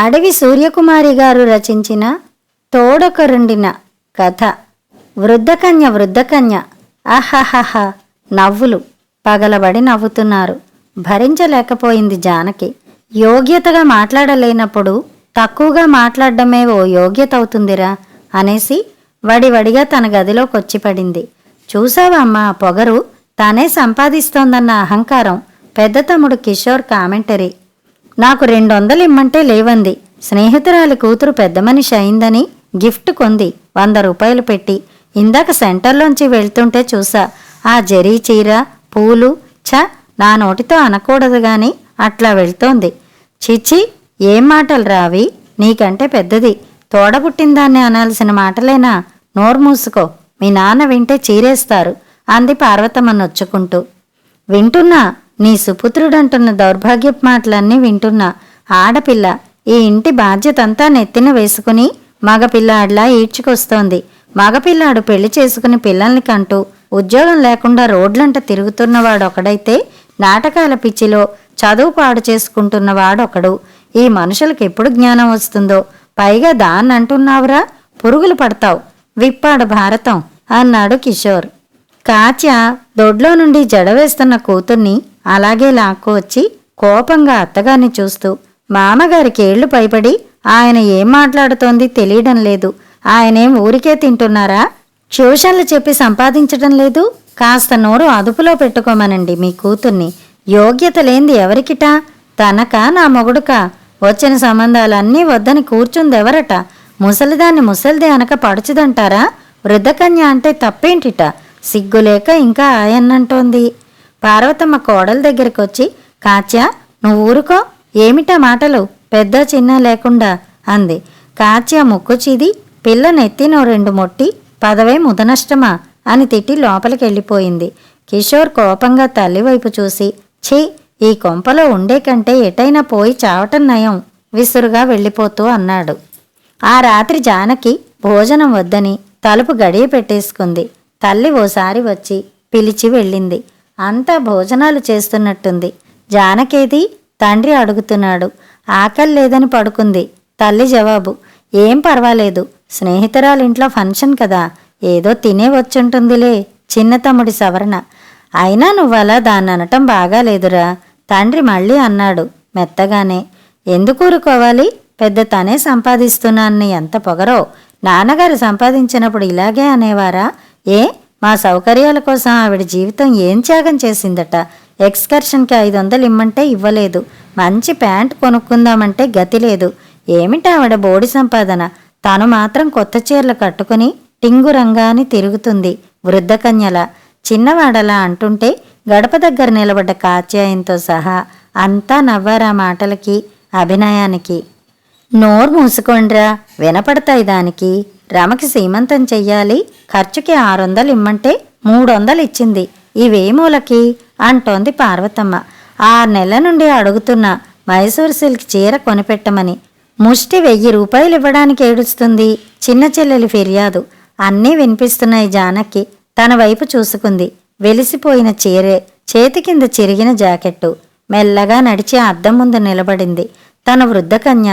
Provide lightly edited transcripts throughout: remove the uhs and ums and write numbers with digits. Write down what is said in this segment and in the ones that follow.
అడవి సూర్యకుమారి గారు రచించిన తోడొకరుండిన కథ. వృద్ధకన్య. అహహహ. నవ్వులు పగలబడి నవ్వుతున్నారు. భరించలేకపోయింది జానకి. యోగ్యతగా మాట్లాడలేనప్పుడు తక్కువగా మాట్లాడడమే ఓ యోగ్యత అవుతుందిరా అనేసి వడివడిగా తన గదిలోకొచ్చి పడింది. చూసావా అమ్మా, పొగరు తానే సంపాదిస్తోందన్న అహంకారం. పెద్ద తమ్ముడు కిషోర్ కామెంటరీ. నాకు 200 ఇమ్మంటే లేవంది. స్నేహితురాలి కూతురు పెద్ద మనిషి అయిందని గిఫ్ట్ కొంది 100 రూపాయలు పెట్టి. ఇందాక సెంటర్లోంచి వెళ్తుంటే చూసా ఆ జరీ చీర, పూలు. నా నోటితో అనకూడదు గాని అట్లా వెళ్తోంది. చిచ్చి, ఏం మాటలు రావి? నీకంటే పెద్దది, తోడబుట్టిందాన్ని అనాల్సిన మాటలేనా? నోరు మూసుకో, మీ నాన్న వింటే చీరేస్తారు అంది పార్వతమ్మ నొచ్చుకుంటూ. వింటున్నా, నీ సుపుత్రుడంటున్న దౌర్భాగ్యపు మాటలన్నీ వింటున్నా. ఆడపిల్ల ఈ ఇంటి బాధ్యతంతా నెత్తిన వేసుకుని మగపిల్లాడిలా ఈడ్చుకొస్తోంది. మగపిల్లాడు పెళ్లి చేసుకుని పిల్లల్ని కంటూ ఉద్యోగం లేకుండా రోడ్లంట తిరుగుతున్నవాడొకడైతే నాటకాల పిచ్చిలో చదువు పాడు చేసుకుంటున్నవాడొకడు. ఈ మనుషులకు ఎప్పుడు జ్ఞానం వస్తుందో? పైగా దాన్నంటున్నావురా, పురుగులు పడతావు, విప్పాడు భారతం అన్నాడు కిషోర్. కాత్య దొడ్లో నుండి జడవేస్తున్న కూతుర్ని అలాగే లాక్కు వచ్చి కోపంగా అత్తగారిని చూస్తూ, మామగారికి ఏళ్లు పైబడి ఆయన ఏం మాట్లాడుతోంది తెలియడం లేదు. ఆయనేం ఊరికే తింటున్నారా? ట్యూషన్లు చెప్పి సంపాదించడం లేదు. కాస్త నోరు అదుపులో పెట్టుకోమనండి మీ కూతుర్ని. యోగ్యత లేంది ఎవరికిటా? తనకా నా మొగుడుకా? వచ్చిన సంబంధాలన్నీ వద్దని కూర్చుందెవరట? ముసలిదాన్ని ముసలిదే అనక పడుచుదంటారా? వృద్ధకన్య అంటే తప్పేంటిట? సిగ్గులేక ఇంకా ఆయన్నంటోంది. పార్వతమ్మ కోడల దగ్గరకొచ్చి, కాత్య నువ్వు ఊరుకో, ఏమిటా మాటలు, పెద్ద చిన్న లేకుండా అంది. కాత్య ముక్కు చీది పిల్ల నెత్తినో 2 మొట్టి, పదవే ముదనష్టమా అని తిట్టి లోపలికెళ్ళిపోయింది. కిషోర్ కోపంగా తల్లివైపు చూసి, ఛీ, ఈ కొంపలో ఉండే కంటే ఎటైనా పోయి చావటం నయం విసురుగా వెళ్ళిపోతూ అన్నాడు. ఆ రాత్రి జానకి భోజనం వద్దని తలుపు గడియ పెట్టేసుకుంది. తల్లి ఓసారి వచ్చి పిలిచి వెళ్ళింది. అంతా భోజనాలు చేస్తున్నట్టుంది. జానకేది? తండ్రి అడుగుతున్నాడు. ఆకలి లేదని పడుకుంది. తల్లి జవాబు, ఏం పర్వాలేదు, స్నేహితురాలింట్లో ఫంక్షన్ కదా, ఏదో తినే వచ్చుంటుందిలే. చిన్న తమ్ముడి సవరణ. అయినా నువ్వలా దాన్ననటం బాగాలేదురా, తండ్రి మళ్ళీ అన్నాడు మెత్తగానే. ఎందుకు ఊరుకోవాలి? పెద్ద తనే సంపాదిస్తున్నానని ఎంత పొగరో. నాన్నగారు సంపాదించినప్పుడు ఇలాగే అనేవారా? మా సౌకర్యాల కోసం ఆవిడ జీవితం ఏం త్యాగం చేసిందట. ఎక్స్కర్షన్కి 500 ఇమ్మంటే ఇవ్వలేదు. మంచి ప్యాంట్ కొనుక్కుందామంటే గతి లేదు. ఏమిటి ఆవిడ బోడి సంపాదన? తను మాత్రం కొత్త చీరలు కట్టుకుని టింగురంగాని తిరుగుతుంది వృద్ధకన్యలా. చిన్నవాడలా అంటుంటే గడప దగ్గర నిలబడ్డ కాత్యాయంతో సహా అంతా నవ్వారా మాటలకి, అభినయానికి. నోరు మూసుకోండ్రా, వినపడతాయి దానికి. రమకి సీమంతం చెయ్యాలి, ఖర్చుకి 600 ఇమ్మంటే 300 ఇచ్చింది. ఇవేమూలకి అంటోంది పార్వతమ్మ. 6 నెలల నుండి అడుగుతున్నా మైసూర్ సిల్క్ చీర కొనిపెట్టమని. ముష్టి 1000 రూపాయలు ఇవ్వడానికి ఏడుస్తుంది చిన్న చెల్లెలి ఫిర్యాదు. అన్నీ వినిపిస్తున్నాయి జానకి. తన వైపు చూసుకుంది. వెలిసిపోయిన చీరే, చేతి కింద చిరిగిన జాకెట్టు. మెల్లగా నడిచి అద్దం ముందు నిలబడింది. తన వృద్ధకన్య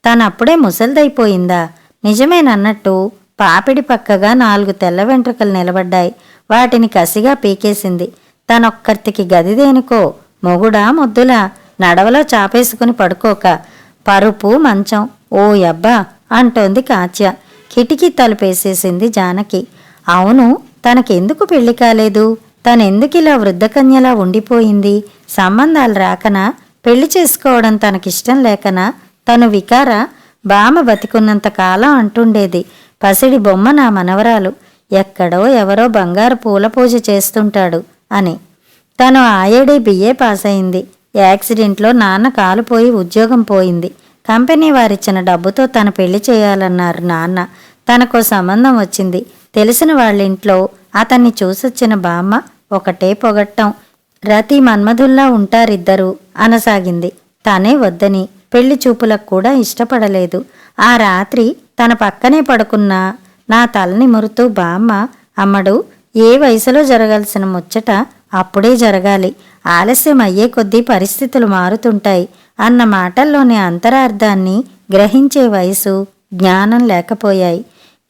తనప్పుడే ముసలిదైపోయిందా? నిజమేనన్నట్టు పాపిడి పక్కగా 4 తెల్ల వెంట్రుకలు నిలబడ్డాయి. వాటిని కసిగా పీకేసింది. తనొక్కర్తికి గదిదేనుకో, మొగుడా ముద్దులా, నడవలో చాపేసుకుని పడుకోక. పరుపు మంచం, ఓ యబ్బా అంటోంది కాత్య. కిటికీ తలుపేసేసింది జానకి. అవును, తనకెందుకు పెళ్లి కాలేదు? తనెందుకిలా వృద్ధకన్యలా ఉండిపోయింది? సంబంధాలు రాకనా? పెళ్లి చేసుకోవడం తనకిష్టం లేకనా? తను వికార? బామ బతికున్నంత కాలం అంటుండేది, పసిడి బొమ్మ నా మనవరాలు, ఎక్కడో ఎవరో బంగారు పూల పూజ చేస్తుంటాడు అని. తను ఆయడే బిఏ పాస్ అయింది. యాక్సిడెంట్లో నాన్న కాలుపోయి ఉద్యోగం పోయింది. కంపెనీ వారిచ్చిన డబ్బుతో తన పెళ్లి చేయాలన్నారు నాన్న. తనకో సంబంధం వచ్చింది. తెలిసిన వాళ్ళింట్లో అతన్ని చూసొచ్చిన బామ్మ ఒకటే పొగట్టం. రతి మన్మధుల్లా ఉంటారిద్దరూ అనసాగింది. తనే వద్దని, పెళ్లి చూపులకు కూడా ఇష్టపడలేదు. ఆ రాత్రి తన పక్కనే పడుకున్నా నా తలని మురుతూ బామ్మ, అమ్మడు, ఏ వయసులో జరగాల్సిన ముచ్చట అప్పుడే జరగాలి, ఆలస్యం అయ్యే కొద్దీ పరిస్థితులు మారుతుంటాయి అన్న మాటల్లోని అంతరార్థాన్ని గ్రహించే వయసు, జ్ఞానం లేకపోయాయి.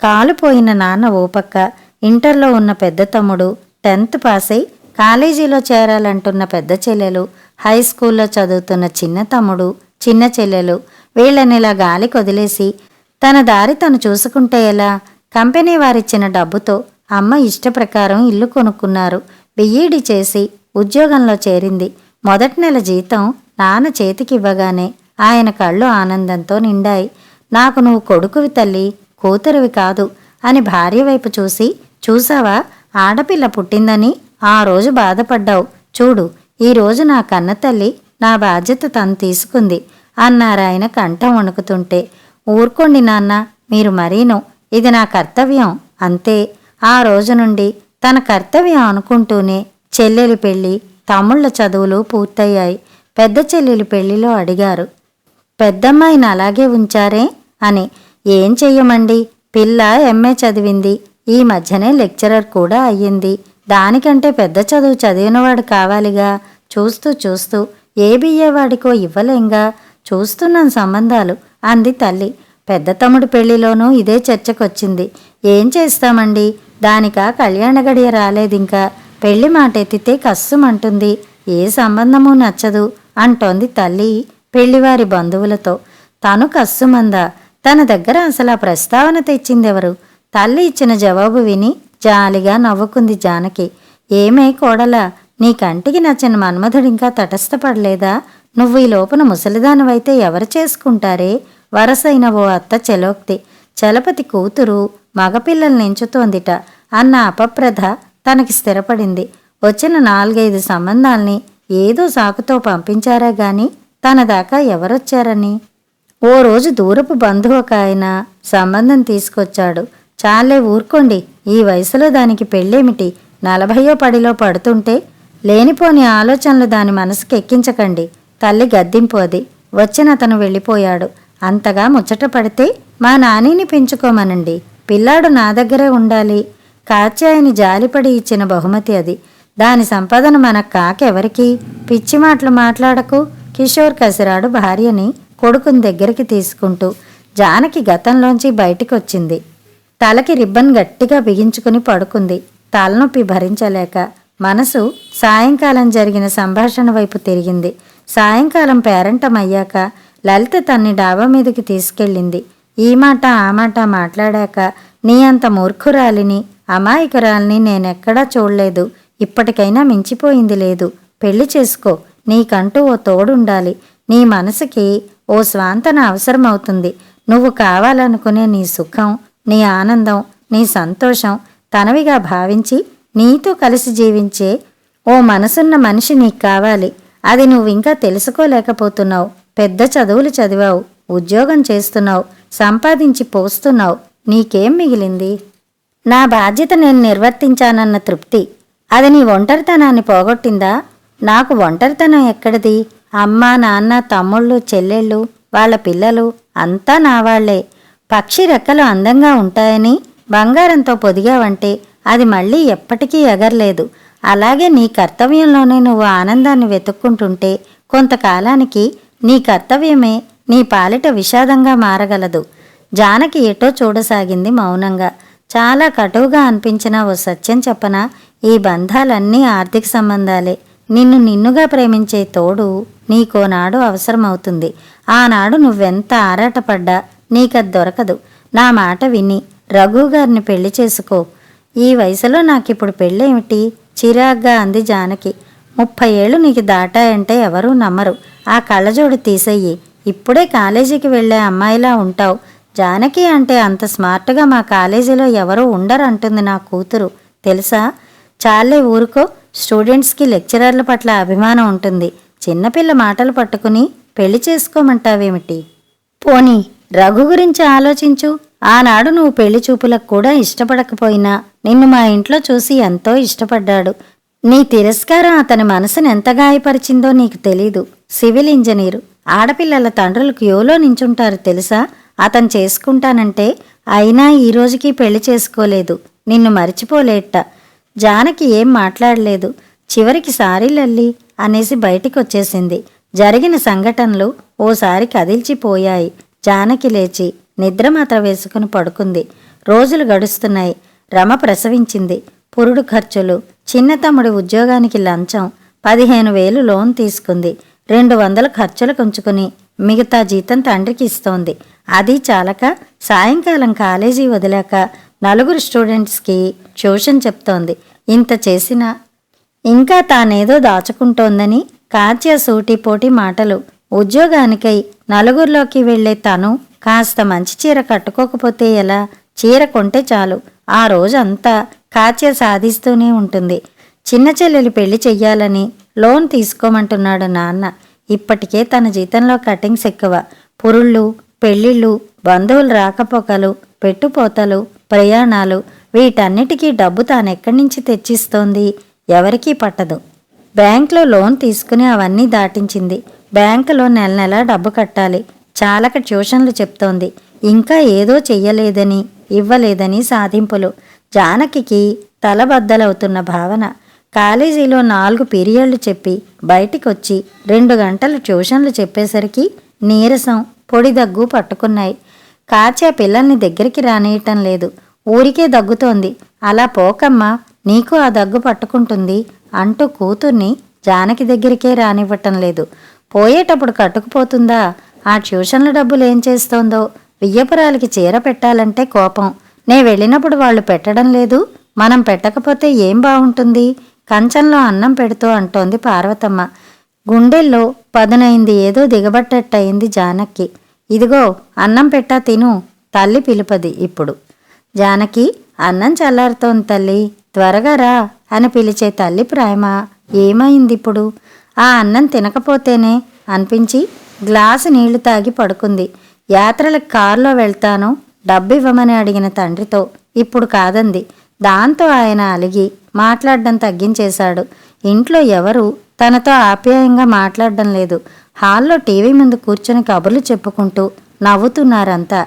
కాలుపోయిన నాన్న ఓ పక్క, ఇంటర్లో ఉన్న పెద్ద తమ్ముడు, 10th పాస్ అయి కాలేజీలో చేరాలంటున్న పెద్ద చెల్లెలు, హై స్కూల్లో చదువుతున్న చిన్న తమ్ముడు, చిన్న చెల్లెలు, వీళ్ళనిలా గాలికి వదిలేసి తన దారి తను చూసుకుంటే ఎలా? కంపెనీ వారిచ్చిన డబ్బుతో అమ్మ ఇష్టప్రకారం ఇల్లు కొనుక్కున్నారు. బిఈడి చేసి ఉద్యోగంలో చేరింది. మొదటి నెల జీతం నాన్న చేతికివ్వగానే ఆయన కళ్ళు ఆనందంతో నిండాయి. నాకు నువ్వు కొడుకువి తల్లి, కూతురివి కాదు అని భార్య వైపు చూసి, చూసావా ఆడపిల్ల పుట్టిందని ఆ రోజు బాధపడ్డావు, చూడు ఈరోజు నా కన్నతల్లి నా బాధ్యత తను తీసుకుంది అన్నారాయన కంఠం వణుకుతుంటే. ఊరుకోండి నాన్న, మీరు మరీను, ఇది నా కర్తవ్యం అంతే. ఆ రోజు నుండి తన కర్తవ్యం అనుకుంటూనే చెల్లెలి పెళ్లి, తమ్ముళ్ల చదువులు పూర్తయ్యాయి. పెద్ద చెల్లెలి పెళ్లిలో అడిగారు, పెద్దమ్మాయిని అలాగే ఉంచారే అని. ఏం చెయ్యమండి, పిల్ల ఎంఏ చదివింది, ఈ మధ్యనే లెక్చరర్ కూడా అయ్యింది. దానికంటే పెద్ద చదువు చదివినవాడు కావాలిగా. చూస్తూ చూస్తూ ఏ బిఏ వాడికో ఇవ్వలేంగా. చూస్తున్నాను సంబంధాలు అంది తల్లి. పెద్ద తమ్ముడి పెళ్లిలోనూ ఇదే చర్చకొచ్చింది. ఏం చేస్తామండి, దానికా కళ్యాణ గడియ రాలేదింకా. పెళ్లి మాట ఎత్తితే కస్సుమంటుంది, ఏ సంబంధమూ నచ్చదు అంటోంది తల్లి పెళ్లివారి బంధువులతో. తను కస్సుమందా? తన దగ్గర అసలు ఆ ప్రస్తావన తెచ్చిందెవరు? తల్లి ఇచ్చిన జవాబు విని జాలిగా నవ్వుకుంది జానకి. ఏమే కోడలా, నీ కంటికి నచ్చిన మన్మధుడింకా తటస్థపడలేదా? నువ్వు ఈ లోపల ముసలిదానివైతే ఎవరు చేసుకుంటారే? వరసైన ఓ అత్త చెలోక్తి. చలపతి కూతురు మగపిల్లల్ని ఎంచుతోందిట అన్న అపప్రథ తనకి స్థిరపడింది. వచ్చిన 4-5 సంబంధాల్ని ఏదో సాకుతో పంపించారా గాని తన దాకా ఎవరొచ్చారని. ఓ రోజు దూరపు బంధువు ఒక ఆయన సంబంధం తీసుకొచ్చాడు. చాలే ఊరుకోండి, ఈ వయసులో దానికి పెళ్ళేమిటి, 40వ పడిలో పడుతుంటే లేనిపోని ఆలోచనలు దాని మనసుకి ఎక్కించకండి. తల్లి గద్దింపు అది. వచ్చిన అతను వెళ్ళిపోయాడు. అంతగా ముచ్చట పడితే మా నానిని పెంచుకోమనండి, పిల్లాడు నా దగ్గరే ఉండాలి. కాచాయని జాలిపడి ఇచ్చిన బహుమతి అది. దాని సంపాదన మనకు కాకెవరికి? పిచ్చి మాటలు మాట్లాడకు. కిషోర్ కసిరాడు భార్యని, కొడుకుని దగ్గరికి తీసుకుంటూ. జానకి గతంలోంచి బయటికొచ్చింది. తలకి రిబ్బన్ గట్టిగా బిగించుకుని పడుకుంది. తలనొప్పి భరించలేక మనసు సాయంకాలం జరిగిన సంభాషణ వైపు తిరిగింది. సాయంకాలం పేరంటమయ్యాక లలిత తన్ని డాబా మీదకి తీసుకెళ్ళింది. ఈ మాట ఆ మాట మాట్లాడాక, నీ అంత మూర్ఖురాలిని, అమాయకురాలిని నేనెక్కడా చూడలేదు. ఇప్పటికైనా మించిపోయింది లేదు. పెళ్లి చేసుకో. నీకంటూ ఓ తోడుండాలి. నీ మనసుకి ఓ స్వాంతన అవసరమవుతుంది. నువ్వు కావాలనుకునే నీ సుఖం, నీ ఆనందం, నీ సంతోషం తనవిగా భావించి నీతో కలిసి జీవించే ఓ మనసున్న మనిషి నీకు కావాలి. అది నువ్వింకా తెలుసుకోలేకపోతున్నావు. పెద్ద చదువులు చదివావు, ఉద్యోగం చేస్తున్నావు, సంపాదించి పోస్తున్నావు. నీకేం మిగిలింది? నా బాధ్యత నేను నిర్వర్తించానన్న తృప్తి. అది నీ ఒంటరితనాన్ని పోగొట్టిందా? నాకు ఒంటరితనం ఎక్కడిది? అమ్మ, నాన్న, తమ్ముళ్ళు, చెల్లెళ్ళు, వాళ్ళ పిల్లలు అంతా నా వాళ్లే. పక్షి రెక్కలు అందంగా ఉంటాయని బంగారంతో పొదిగావంటే అది మళ్ళీ ఎప్పటికీ ఎగరలేదు. అలాగే నీ కర్తవ్యంలోనే నువ్వు ఆనందాన్ని వెతుక్కుంటుంటే కొంతకాలానికి నీ కర్తవ్యమే నీ పాలిట విషాదంగా మారగలదు. జానకి ఎటో చూడసాగింది మౌనంగా. చాలా కటువుగా అనిపించిన ఓ సత్యం చెప్పనా? ఈ బంధాలన్నీ ఆర్థిక సంబంధాలే. నిన్నుగా ప్రేమించే తోడు నీకోనాడు అవసరమవుతుంది. ఆనాడు నువ్వెంత ఆరాటపడ్డా నీకది దొరకదు. నా మాట విని రఘుగారిని పెళ్లి చేసుకో. ఈ వయసులో నాకిప్పుడు పెళ్ళేమిటి? చిరాగ్గా అంది జానకి. 30 ఏళ్ళు నీకు దాటాయంటే ఎవరూ నమ్మరు. ఆ కళ్ళజోడు తీసెయ్యి. ఇప్పుడే కాలేజీకి వెళ్లే అమ్మాయిలా ఉంటావు. జానకి అంటే అంత స్మార్ట్గా మా కాలేజీలో ఎవరూ ఉండరు అంటుంది నా కూతురు, తెలుసా? చాలే ఊరుకో. స్టూడెంట్స్కి లెక్చరర్ల పట్ల అభిమానం ఉంటుంది. చిన్నపిల్ల మాటలు పట్టుకుని పెళ్లి చేసుకోమంటావేమిటి? పోనీ రఘు గురించి ఆలోచించు. ఆనాడు నువ్వు పెళ్లి చూపులకు కూడా ఇష్టపడకపోయినా నిన్ను మా ఇంట్లో చూసి ఎంతో ఇష్టపడ్డాడు. నీ తిరస్కారం అతని మనసును ఎంత గాయపరిచిందో నీకు తెలీదు. Civil engineer. ఆడపిల్లల తండ్రులు క్యూలో నించుంటారు తెలుసా? అతను చేసుకుంటానంటే అయినా ఈ రోజుకి పెళ్లి చేసుకోలేదు. నిన్ను మరిచిపోలేట. జానకి ఏం మాట్లాడలేదు. చివరికి సారీ లల్లి అనేసి బయటికొచ్చేసింది. జరిగిన సంఘటనలు ఓసారి కదిల్చిపోయాయి. జానకి లేచి నిద్రమాత్ర వేసుకుని పడుకుంది. రోజులు గడుస్తున్నాయి. రమ ప్రసవించింది. పురుడు ఖర్చులు, చిన్న తమ్ముడి ఉద్యోగానికి లంచం, 15,000 లోన్ తీసుకుంది. 200 ఖర్చులకు ఉంచుకుని మిగతా జీతం తండ్రికి ఇస్తోంది. అది చాలక సాయంకాలం కాలేజీ వదిలాక 4 స్టూడెంట్స్కి ట్యూషన్ చెప్తోంది. ఇంత చేసినా ఇంకా తానేదో దాచుకుంటోందని కాత్య సూటిపోటి మాటలు. ఉద్యోగానికై నలుగురిలోకి వెళ్లే తను కాస్త మంచి చీర కట్టుకోకపోతే ఎలా? చీర కొంటే చాలు, ఆ రోజంతా కాత్య సాధిస్తూనే ఉంటుంది. చిన్న చెల్లెలు పెళ్లి చెయ్యాలని లోన్ తీసుకోమంటున్నాడు నాన్న. ఇప్పటికే తన జీతంలో కటింగ్స్ ఎక్కువ. పురుళ్ళు, పెళ్ళిళ్ళు, బంధువులు రాకపోకలు, పెట్టుపోతలు, ప్రయాణాలు, వీటన్నిటికీ డబ్బు తానెక్కడి నుంచి తెచ్చిస్తోంది? ఎవరికీ పట్టదు. బ్యాంకులో లోన్ తీసుకుని అవన్నీ దాటించింది. బ్యాంకులో నెల నెలా డబ్బు కట్టాలి. చాలక ట్యూషన్లు చెప్తోంది. ఇంకా ఏదో చెయ్యలేదని, ఇవ్వలేదని సాధింపులు. జానకికి తలబద్దలవుతున్న భావన. కాలేజీలో 4 పీరియడ్లు చెప్పి బయటికొచ్చి 2 గంటలు ట్యూషన్లు చెప్పేసరికి నీరసం, పొడి దగ్గు పట్టుకున్నాయి. కాచా పిల్లల్ని దగ్గరికి రానియటం లేదు. ఊరికే దగ్గుతోంది. అలా పోకమ్మా, నీకు ఆ దగ్గు పట్టుకుంటుంది అంటూ కూతుర్ని జానకి దగ్గరికే రానివ్వటం లేదు. పోయేటప్పుడు కట్టుకుపోతుందా? ఆ ట్యూషన్ల డబ్బులు ఏం చేస్తోందో? వియ్యపురాలకి చీర పెట్టాలంటే కోపం. నే వెళ్ళినప్పుడు వాళ్ళు పెట్టడం లేదు, మనం పెట్టకపోతే ఏం బాగుంటుంది? కంచంలో అన్నం పెడుతూ అంటోంది పార్వతమ్మ. గుండెల్లో పదునైంది ఏదో దిగబట్టట్టయింది జానకి. ఇదిగో అన్నం పెట్టా తిను, తల్లి పిలుపది ఇప్పుడు. జానకి, అన్నం చల్లారుతోంది తల్లి, త్వరగా రా అని పిలిచే తల్లి ప్రేమ ఏమైందిప్పుడు? ఆ అన్నం తినకపోతేనే అనిపించి గ్లాసు నీళ్లు తాగి పడుకుంది. యాత్రలకు కారులో వెళ్తాను, డబ్బివ్వమని అడిగిన తండ్రితో ఇప్పుడు కాదంది. దాంతో ఆయన అలిగి మాట్లాడడం తగ్గించేశాడు. ఇంట్లో ఎవరు తనతో ఆప్యాయంగా మాట్లాడడం లేదు. హాల్లో టీవీ ముందు కూర్చొని కబుర్లు చెప్పుకుంటూ నవ్వుతున్నారంతా.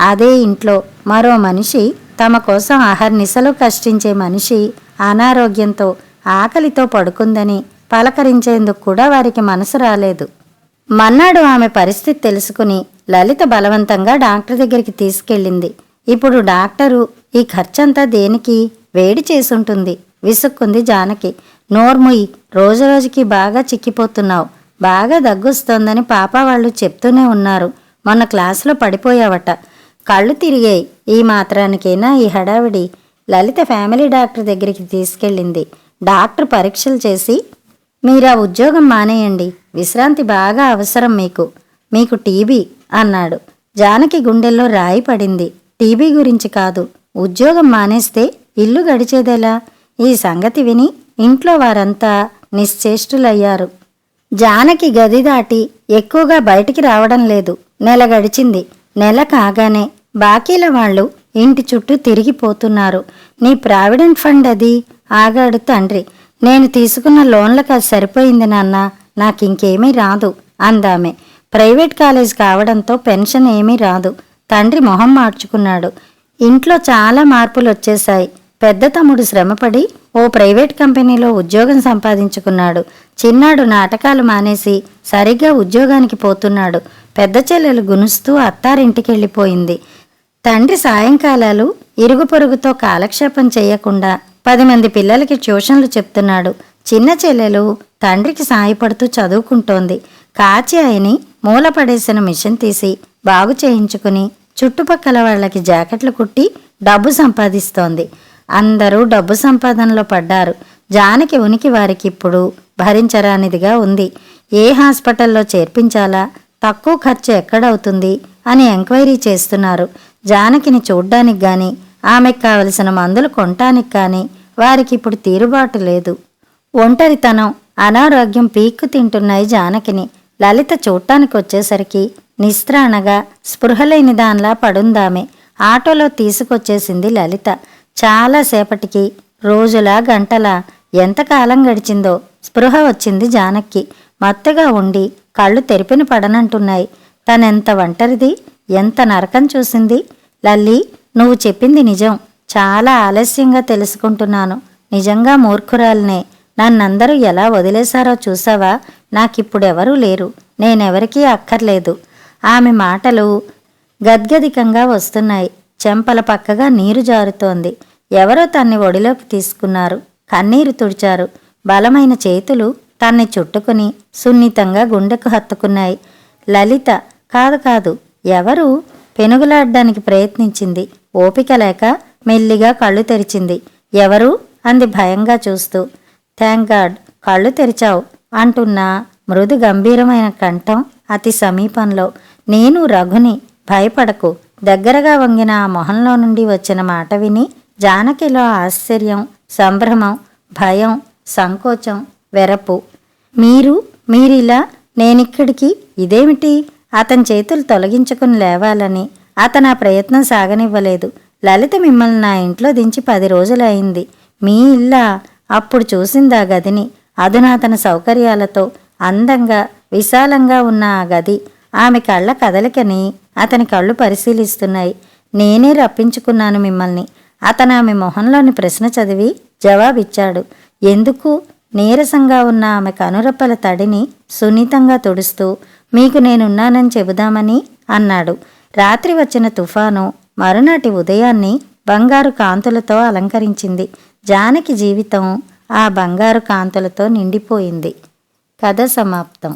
అదే ఇంట్లో మరో మనిషి, తమ కోసం అహర్నిశలు కష్టించే మనిషి అనారోగ్యంతో ఆకలితో పడుకుందని పలకరించేందుకు కూడా వారికి మనసు రాలేదు. మన్నాడు ఆమె పరిస్థితి తెలుసుకుని లలిత బలవంతంగా డాక్టర్ దగ్గరికి తీసుకెళ్ళింది. ఇప్పుడు డాక్టరు, ఈ ఖర్చంతా దేనికి? వేడి చేసుంటుంది విసుక్కుంది జానకి. నోర్ముయ్, రోజురోజుకి బాగా చిక్కిపోతున్నావు, బాగా దగ్గొస్తోందని పాప వాళ్ళు చెప్తూనే ఉన్నారు. మొన్న క్లాసులో పడిపోయావట. కళ్ళు తిరిగాయి. ఈ మాత్రానికైనా ఈ హడావిడి? లలిత ఫ్యామిలీ డాక్టర్ దగ్గరికి తీసుకెళ్ళింది. డాక్టర్ పరీక్షలు చేసి, మీరా ఉద్యోగం మానేయండి, విశ్రాంతి బాగా అవసరం మీకు టీబీ అన్నాడు. జానకి గుండెల్లో రాయి పడింది. టీబీ గురించి కాదు, ఉద్యోగం మానేస్తే ఇల్లు గడిచేదెలా? ఈ సంగతి విని ఇంట్లో వారంతా నిశ్చేష్టులయ్యారు. జానకి గది దాటి ఎక్కువగా బయటికి రావడం లేదు. నెల గడిచింది. నెల కాగానే బాకీల వాళ్ళు ఇంటి చుట్టూ తిరిగిపోతున్నారు. నీ ప్రావిడెంట్ ఫండ్ అది? ఆగాడు తండ్రి. నేను తీసుకున్న లోన్లకు అది సరిపోయింది నాన్న, నాకింకేమీ రాదు అందామె. ప్రైవేట్ కాలేజ్ కావడంతో పెన్షన్ ఏమీ రాదు. తండ్రి మొహం మార్చుకున్నాడు. ఇంట్లో చాలా మార్పులు వచ్చేశాయి. పెద్ద తమ్ముడు శ్రమపడి ఓ ప్రైవేట్ కంపెనీలో ఉద్యోగం సంపాదించుకున్నాడు. చిన్నాడు నాటకాలు మానేసి సరిగ్గా ఉద్యోగానికి పోతున్నాడు. పెద్ద చెల్లెలు గునుస్తూ అత్తారింటికెళ్ళిపోయింది. తండ్రి సాయంకాలాలు ఇరుగు పొరుగుతో కాలక్షేపం చేయకుండా 10 మంది పిల్లలకి ట్యూషన్లు చెప్తున్నాడు. చిన్న చెల్లెలు తండ్రికి సాయపడుతూ చదువుకుంటోంది. కాచాయిని మూలపడేసిన మిషన్ తీసి బాగు చేయించుకుని చుట్టుపక్కల వాళ్ళకి జాకెట్లు కుట్టి డబ్బు సంపాదిస్తోంది. అందరూ డబ్బు సంపాదనలో పడ్డారు. జానకి ఉనికి వారికిప్పుడు భరించరానిదిగా ఉంది. ఏ హాస్పిటల్లో చేర్పించాలా, తక్కువ ఖర్చు ఎక్కడవుతుంది అని ఎంక్వైరీ చేస్తున్నారు. జానకిని చూడ్డానికి గాని, ఆమెకు కావలసిన మందులు కొనటానికి కానీ వారికిప్పుడు తీరుబాటు లేదు. ఒంటరితనం, అనారోగ్యం పీక్కు తింటున్నాయి జానకిని. లలిత చూడటానికి వచ్చేసరికి నిస్త్రాణగా స్పృహలేని దానిలా పడుందామె. ఆటోలో తీసుకొచ్చేసింది లలిత. చాలాసేపటికి, రోజులా గంటలా, ఎంతకాలం గడిచిందో స్పృహ వచ్చింది జానకి. మత్తుగా ఉండి కళ్ళు తెరిపిన పడనంటున్నాయి. తనెంత ఒంటరిది, ఎంత నరకం చూసింది. లల్లి, నువ్వు చెప్పింది నిజం. చాలా ఆలస్యంగా తెలుసుకుంటున్నాను. నిజంగా మూర్ఖురాలనే. నన్నందరూ ఎలా వదిలేశారో చూసావా? నాకిప్పుడెవరూ లేరు, నేనెవరికీ అక్కర్లేదు. ఆమె మాటలు గద్గదికంగా వస్తున్నాయి. చెంపల పక్కగా నీరు జారుతోంది. ఎవరో తన్ని ఒడిలోకి తీసుకున్నారు. కన్నీరు తుడిచారు. బలమైన చేతులు తన్ని చుట్టుకుని సున్నితంగా గుండెకు హత్తుకున్నాయి. లలిత కాదు కాదు, ఎవరు? పెనుగులాడ్డానికి ప్రయత్నించింది. ఓపిక లేక మెల్లిగా కళ్ళు తెరిచింది. ఎవరు? అంది భయంగా చూస్తూ. థ్యాంక్ గాడ్, కళ్ళు తెరిచావు అంటున్న మృదు గంభీరమైన కంఠం అతి సమీపంలో. నేను రఘుని, భయపడకు. దగ్గరగా వంగిన ఆ మొహంలో నుండి వచ్చిన మాట విని జానకిలో ఆశ్చర్యం, సంభ్రమం, భయం, సంకోచం, వెరపు. మీరిలా? నేనిక్కడికి? ఇదేమిటి? అతని చేతులు తొలగించుకుని లేవాలని అతను ఆ ప్రయత్నం సాగనివ్వలేదు. లలిత మిమ్మల్ని నా ఇంట్లో దించి 10 రోజులయింది. మీ ఇల్లా? అప్పుడు చూసిందా గదిని, అధునాతన సౌకర్యాలతో అందంగా విశాలంగా ఉన్న ఆ గది. ఆమె కళ్ళ కదలికని అతని కళ్ళు పరిశీలిస్తున్నాయి. నేనే రప్పించుకున్నాను మిమ్మల్ని. అతను ఆమె మొహంలోని ప్రశ్న చదివి జవాబిచ్చాడు. ఎందుకు? నీరసంగా ఉన్న ఆమె కనురెప్పల తడిని సున్నితంగా తుడుస్తూ మీకు నేనున్నానని చెబుదామని అన్నాడు. రాత్రి వచ్చిన తుఫాను మరునాటి ఉదయాన్ని బంగారు కాంతులతో అలంకరించింది. జానకి జీవితం ఆ బంగారు కాంతులతో నిండిపోయింది. కథ సమాప్తం.